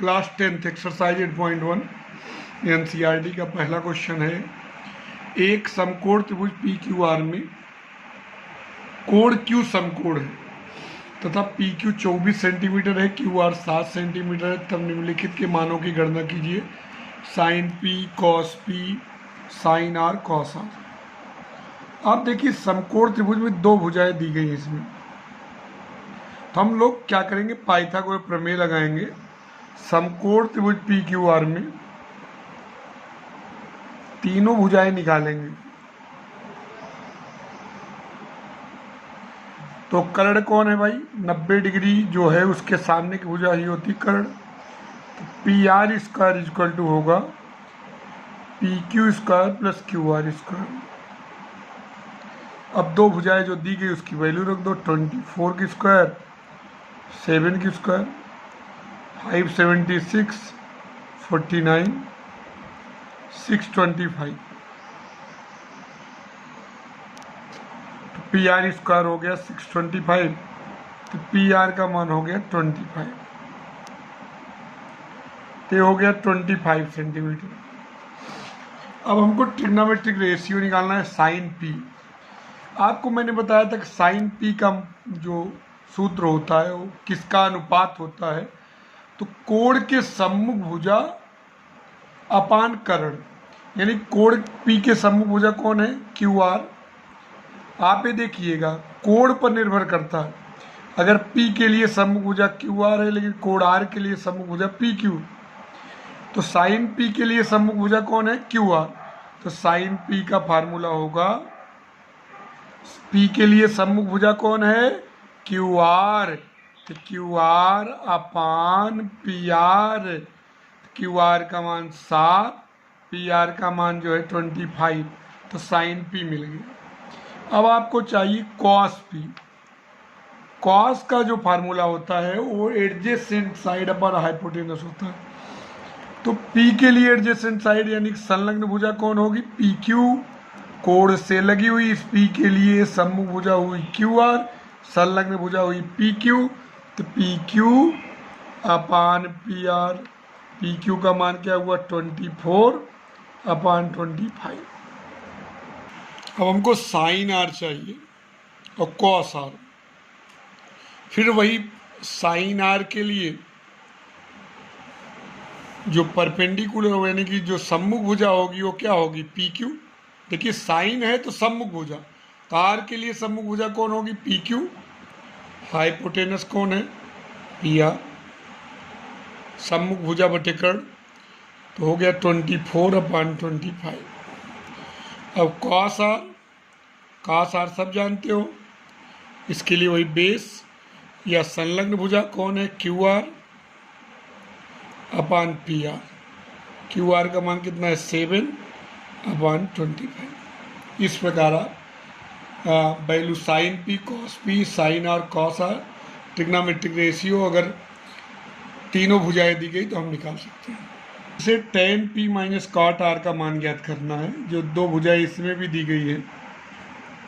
Class 10th exercise 8.1 NCERT का पहला question है। एक समकोण त्रिभुज पी क्यू आर में कोण क्यू समकोण है तथा पी क्यू 24 सेंटीमीटर है, क्यू आर 7 सेंटीमीटर है, तब निम्नलिखित के मानों की गणना कीजिए। Sine P cos P sine R cos R. आप देखिए समकोण त्रिभुज में दो भुजाएं दी गई हैं इसमें, तो हम लोग क्या करेंगे, पाइथागोरस प्रमेय लगाएंगे। समकोण त्रिभुज पी क्यू आर में तीनों भुजाएं निकालेंगे। तो कर्ण कौन है भाई, 90 डिग्री जो है उसके सामने की भुजा ही होती कर्ण। तो P R square equal to होगा P Q square plus Q R square. अब दो भुजाएं जो दी गई उसकी वैल्यू रख दो, 24 की स्क्वायर 7 की स्क्वायर 576 49 625। तो पी आर स्क्वायर हो गया 625, तो पी आर का मान हो गया 25, तो हो गया 25 सेंटीमीटर। अब हमको ट्रिग्नोमेट्रिक रेशियो निकालना है साइन पी। आपको मैंने बताया था कि साइन पी का जो सूत्र होता है वो किसका अनुपात होता है, तो कोण के सम्मुख भुजा अपान कर्ण, यानी कोण पी के सम्मुख भुजा कौन है, क्यू आर। आप ये देखिएगा कोण पर निर्भर करता है। अगर पी के लिए सम्मुख भुजा क्यू आर है लेकिन कोण आर के लिए सम्मुख भुजा पी क्यू, तो साइन पी के लिए सम्मुख भुजा कौन है, क्यू आर। तो साइन पी का फार्मूला होगा, पी के लिए सम्मुख भुजा कौन है, क्यू आर, तो Q R upon P R. Q R का मान 7, पी आर का मान जो है 25, तो साइन पी मिल गया। अब आपको चाहिए कॉस पी। कॉस का जो फार्मूला होता है वो एडजेसेंट साइड अपर हाइपोटेनस होता है। तो पी के लिए एडजेसेंट साइड यानी संलग्न भुजा कौन होगी, पी क्यू। कोण से लगी हुई इस पी के लिए सम्मुख भुजा हुई क्यू आर, संलग्न भुजा हुई पी क्यू, तो P Q upon P are. P Q का मान क्या हुआ, 24 अपान 25। अब हमको साइन आर चाहिए और कॉस आर। फिर वही साइन आर के लिए जो परपेंडिकुलर हो यानी कि जो सम्मुख भुजा होगी वो क्या होगी, पी क्यू। देखिए साइन है तो सम्मुख भुजा, तो आर के लिए सम्मुख भुजा कौन होगी, पी क्यू। हाइपोटेनस कौन है, पी आर। सम्मुख भुजा बटे कर्ण, तो हो गया 24 अपान 25। अब कॉस आर सब जानते हो, इसके लिए वही बेस या संलग्न भुजा कौन है, Q R upon P R. Q R का मान कितना है, 7 अपान 25। इस प्रकार value sine P cos P sine R cos R trigonometric ratio अगर तीनों भुजाएं दी गई तो हम निकाल सकते हैं। इसे tan p minus cot R का मान ज्ञात करना है, जो दो भुजाएं इसमें भी दी गई है।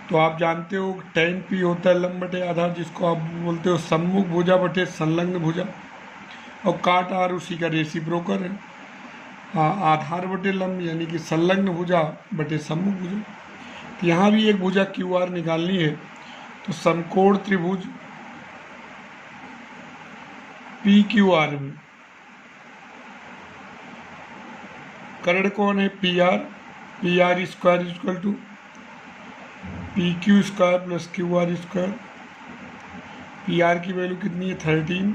तो आप जानते हो tan p होता है लंब बटे आधार, जिसको आप बोलते हो सम्मुख भुजा बटे संलग्न भुजा, और काट आर उसी का रेसिप्रोकल है। आधार बटे लंब यानी कि संलग्न भुजा बटे सम्मुख भुजा। तो यहाँ भी एक भुजा क्यू आर निकालनी है, तो समकोण त्रिभुज पी क्यू आर में कर्ण कौन है, P R square equal to P Q square plus Q R square. P R की वैल्यू कितनी है, 13,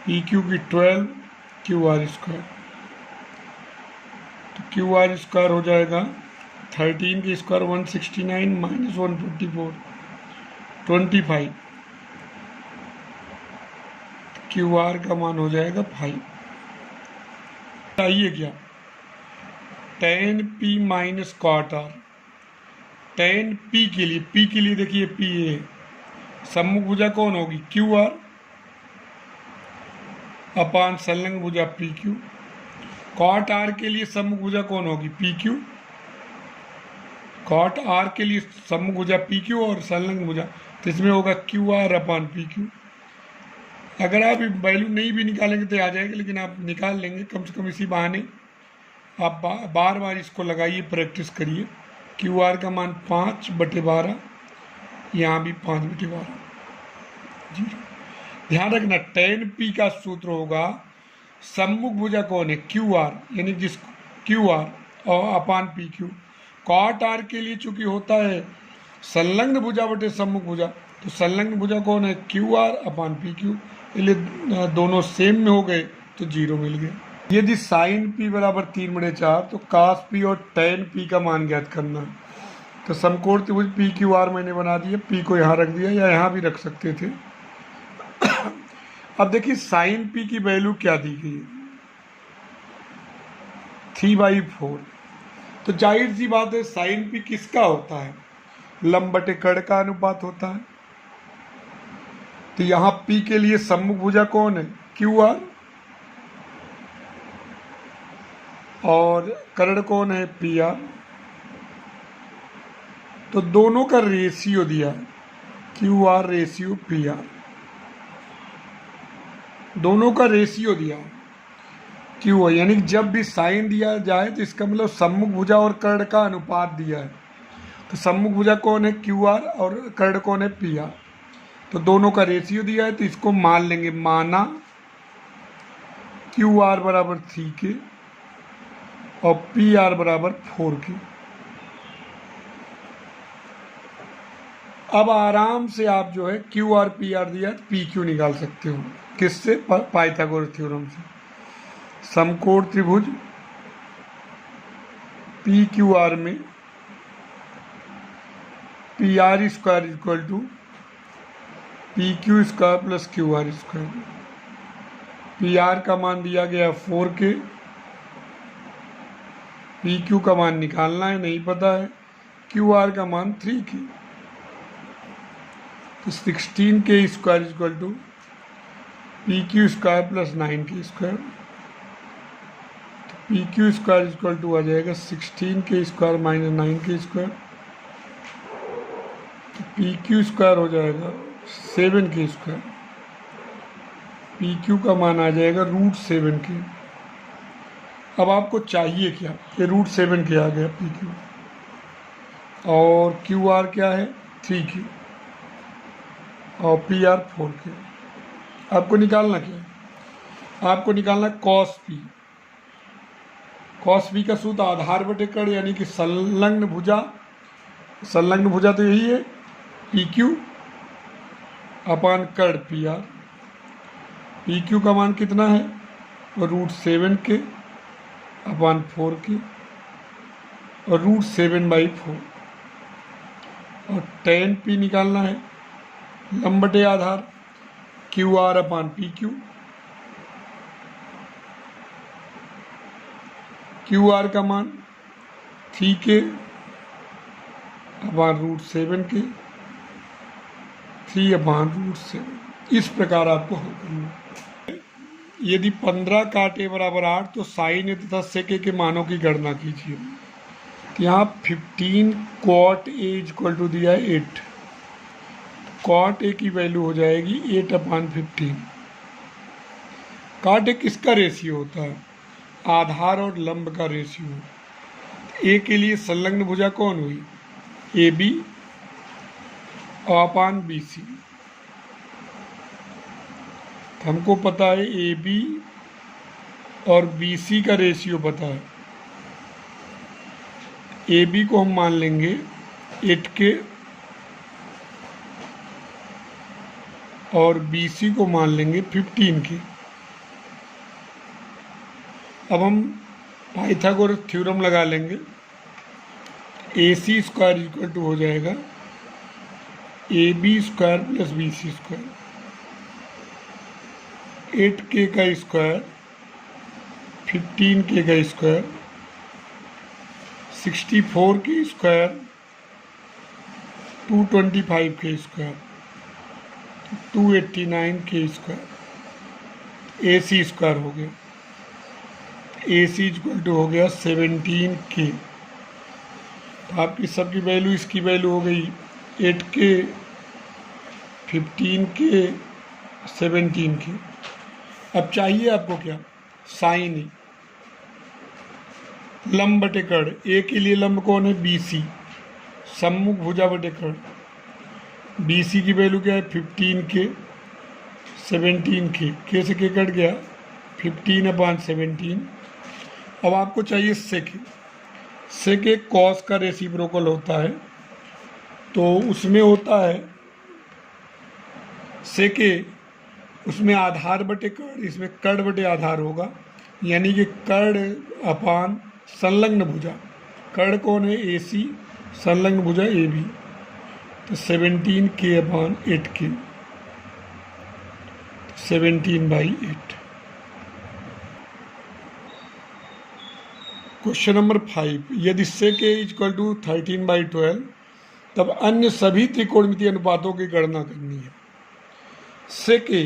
पी क्यू की 12, क्यू आर स्क्वायर। तो क्यू आर स्क्वायर हो जाएगा 13 की स्क्वायर 169 माइनस 154 25। क्यू आर का मान हो जाएगा 5। चाहिए क्या, tan p minus cot R. tan p के लिए देखिए p है, सम्मुख भुजा कौन होगी, क्यू आर अपान संलग्न भुजा पी क्यू। कॉट आर के लिए सम्मुख भुजा कौन होगी, पी क्यू। कॉट आर के लिए सम्मुख भुजा पी क्यू और संलग्न भुजा, तो इसमें होगा Q R upon P Q. अगर आप वैल्यू नहीं भी निकालेंगे तो आ जाएगा, लेकिन आप निकाल लेंगे कम से कम इसी बहाने। आप बार बार इसको लगाइए, प्रैक्टिस करिए। क्यू आर का मान 5/12, यहाँ भी 5/12 जीरो। ध्यान रखना tan P का सूत्र होगा सम्मुख भुजा कौन है, क्यू आर, यानी जिस क्यू आर और अपान पी क्यू। कॉट आर के लिए चूंकि होता है संलग्न भुजा बटे सम्मुख भुजा, तो संलग्न भुजा कौन है, Q R upon P Q, इसलिए दोनों सेम में हो गए तो जीरो मिल गया। यदि साइन पी बराबर 3/4 तो कास पी और tan P का मान ज्ञात करना है। तो समकोण त्रिभुज पी क्यू आर मैंने बना दिया, पी को यहाँ रख दिया या यहाँ भी रख सकते थे। अब देखिए साइन पी की वैल्यू क्या दी गई है, 3/4। तो जाहिर सी बात है साइन पी किसका होता है, लंब बटे कर्ण का अनुपात होता है। तो यहाँ पी के लिए सम्मुख भुजा कौन है, क्यू आर, और कर्ण कौन है, पी आर। तो दोनों का रेशियो दिया है, Q are ratio P R, दोनों का रेशियो दिया है क्यू आर, यानी जब भी साइन दिया जाए तो इसका मतलब सम्मुख भुजा और कर्ण का अनुपात दिया है। तो सम्मुख भुजा कौन है, क्यू आर, और कर्ण कौन है, पी आर। तो दोनों का रेशियो दिया है, तो इसको मान लेंगे, माना क्यू आर बराबर 3 के और पी आर बराबर 4 के। अब आराम से आप जो है क्यू आर पी आर दिया पी क्यू निकाल सकते हो, किससे, पाइथागोरस थ्योरम से। समकोण त्रिभुज पी क्यू आर में P R square equal to P Q square plus Q R square. P R का मान दिया गया 4 के, पी क्यू का मान निकालना है, नहीं पता है, क्यू आर का मान 3 के। तो 16 के square equal to P Q square plus 9 के स्क्वायर। तो P Q square equal to आ जाएगा 16 के स्क्वायर माइनस 9 के स्क्वायर। तो पी क्यू स्क्वायर हो जाएगा 7 के स्क्वायर, पी क्यू का मान आ जाएगा √7 के। अब आपको चाहिए क्या, ये √7 के आ गया पी क्यू, और क्यू आर क्या है, 3 के, और पी आर 4 के। आपको निकालना क्या है, आपको निकालना कॉस पी। कॉस पी का सूत्र आधार बटे कर्ण, यानी कि संलग्न भुजा, संलग्न भुजा तो यही है पी क्यू अपान कर्ण पी आर। पी क्यू का मान कितना है, √7 के अपान 4 के, और √7/4। और tan P निकालना है, लंब बटे आधार, Q R upon P Q. Q R का मान 3 के अपान √7 के, 3 अपान √7। इस प्रकार आपको हल करना है। यदि 15 काटे बराबर 8 तो साइन तथा सेके के मानों की गणना कीजिए। तो यहाँ 15 cot A इक्वल टू दिया है 8, cot A की वैल्यू हो जाएगी 8/15। cot A किसका रेशियो होता है, आधार और लंब का रेशियो। ए के लिए संलग्न भुजा कौन हुई, ए बी और अपान बी सी। हमको पता है ए बी और बी सी का रेशियो पता है। ए बी को हम मान लेंगे 8 के, और बी सी को मान लेंगे 15 के। अब हम पाइथागोरस थ्योरम लगा लेंगे। A C square equal to हो जाएगा A B square plus B C square. 8k का स्क्वायर 15k का स्क्वायर 64 के स्क्वायर 225 के स्क्वायर 289 के स्क्वायर। ए सी स्क्वायर हो गया, ए सी इक्वल टू हो गया 17k। तो आपकी सबकी वैल्यू, इसकी वैल्यू हो गई 8k, 15k 17 के। अब चाहिए आपको क्या, साइन ए, लंब बटे कर्ण, ए के लिए लंब कौन है, BC, सम्मुख भुजा बटे कर्ण, BC की वैल्यू क्या है 15 के, 17 के से के कट गया 15/17। अब आपको चाहिए सेक एक कॉस का रेसिप्रोकल होता है, तो उसमें होता है सेके, उसमें आधार बटे कर्ण, इसमें कर्ण बटे आधार होगा, यानी कि कर्ण अपान संलग्न भुजा, कर्ण कौन है AC, संलग्न भुजा AB, तो 17K/8K, 17/8। क्वेश्चन नंबर 5, यदि सेक ए इक्वल टू 13/12 तब अन्य सभी त्रिकोणमितीय अनुपातों की गणना करनी है। सेक ए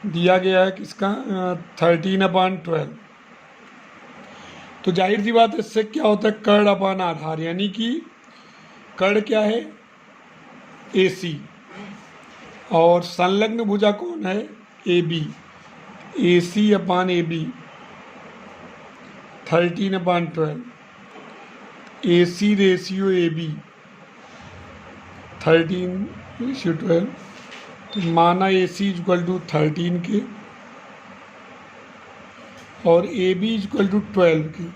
दिया गया है किसका 13/12, तो जाहिर सी बात है सेक क्या होता है, कर्ण अपान आधार, यानी कि कर्ण क्या है AC, और संलग्न भुजा कौन है AB, AC/AB 13/12, AC ratio AB 13:12, तो माना AC इक्वल टू 13 के और AB इक्वल टू 12 के।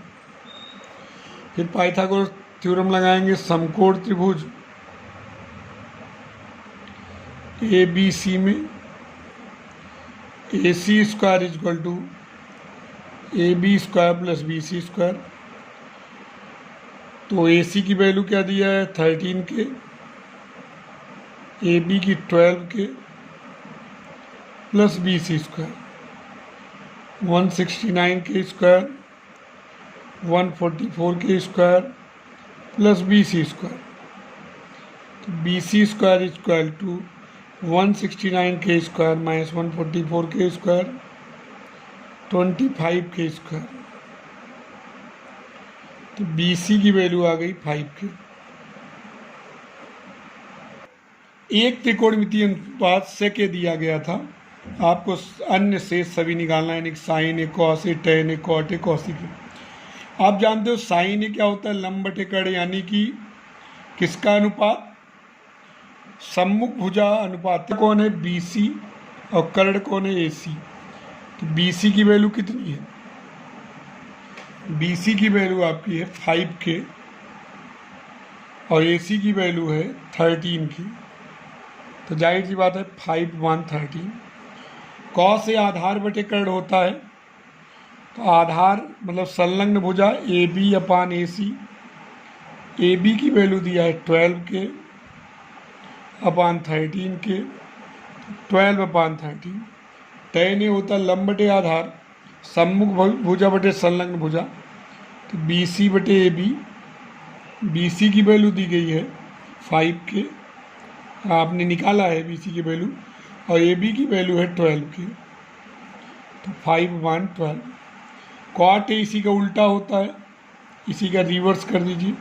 फिर पाइथागोरस थ्योरम लगाएंगे, समकोण त्रिभुज ABC में AC square equal to AB square plus BC square, तो AC की वैल्यू क्या दिया है 13 के, AB की 12 के प्लस BC स्क्वायर, 169 के स्क्वायर, 144 के स्क्वायर प्लस BC स्क्वायर, तो BC स्क्वायर इक्वल टू 169 के स्क्वायर माइनस 144 के स्क्वायर 25 के स्क्वायर, तो BC की वैल्यू आ गई 5 के। एक त्रिकोणमितीय अनुपात सेक ए दिया गया था, आपको अन्य शेष सभी निकालना है, यानी sine A, cos A, tan A, cot A, cosec A. आप जानते हो साइन ए क्या होता है, लंब बटे कर्ण, यानी कि किसका अनुपात, सम्मुख भुजा अनुपात कौन है BC और कर्ण कौन है AC, तो BC की वैल्यू कितनी है, BC की वैल्यू आपकी है 5 के और AC की वैल्यू है 13 की, तो जाहिर सी बात है 5/13। कॉस ए आधार बटे कर्ण होता है, तो आधार मतलब संलग्न भुजा AB/AC, AB की वैल्यू दिया है 12 के अपान 13 के, 12/13। टेन ए होता है लंब बटे आधार, सम्मुख भुजा बटे संलग्न भुजा, तो BC बटे AB, BC की वैल्यू दी गई है 5 के, आपने निकाला है BC की वैल्यू, और AB की वैल्यू है 12 की, तो 5/12। कॉट ए इसी का उल्टा होता है, इसी का रिवर्स कर दीजिए,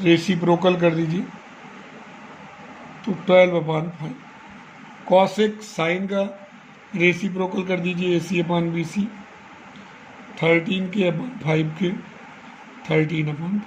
रेसिप्रोकल कर दीजिए, तो 12/5। कॉसेक साइन का रेसिप्रोकल कर दीजिए AC/BC, 13 के/5 के 13/5।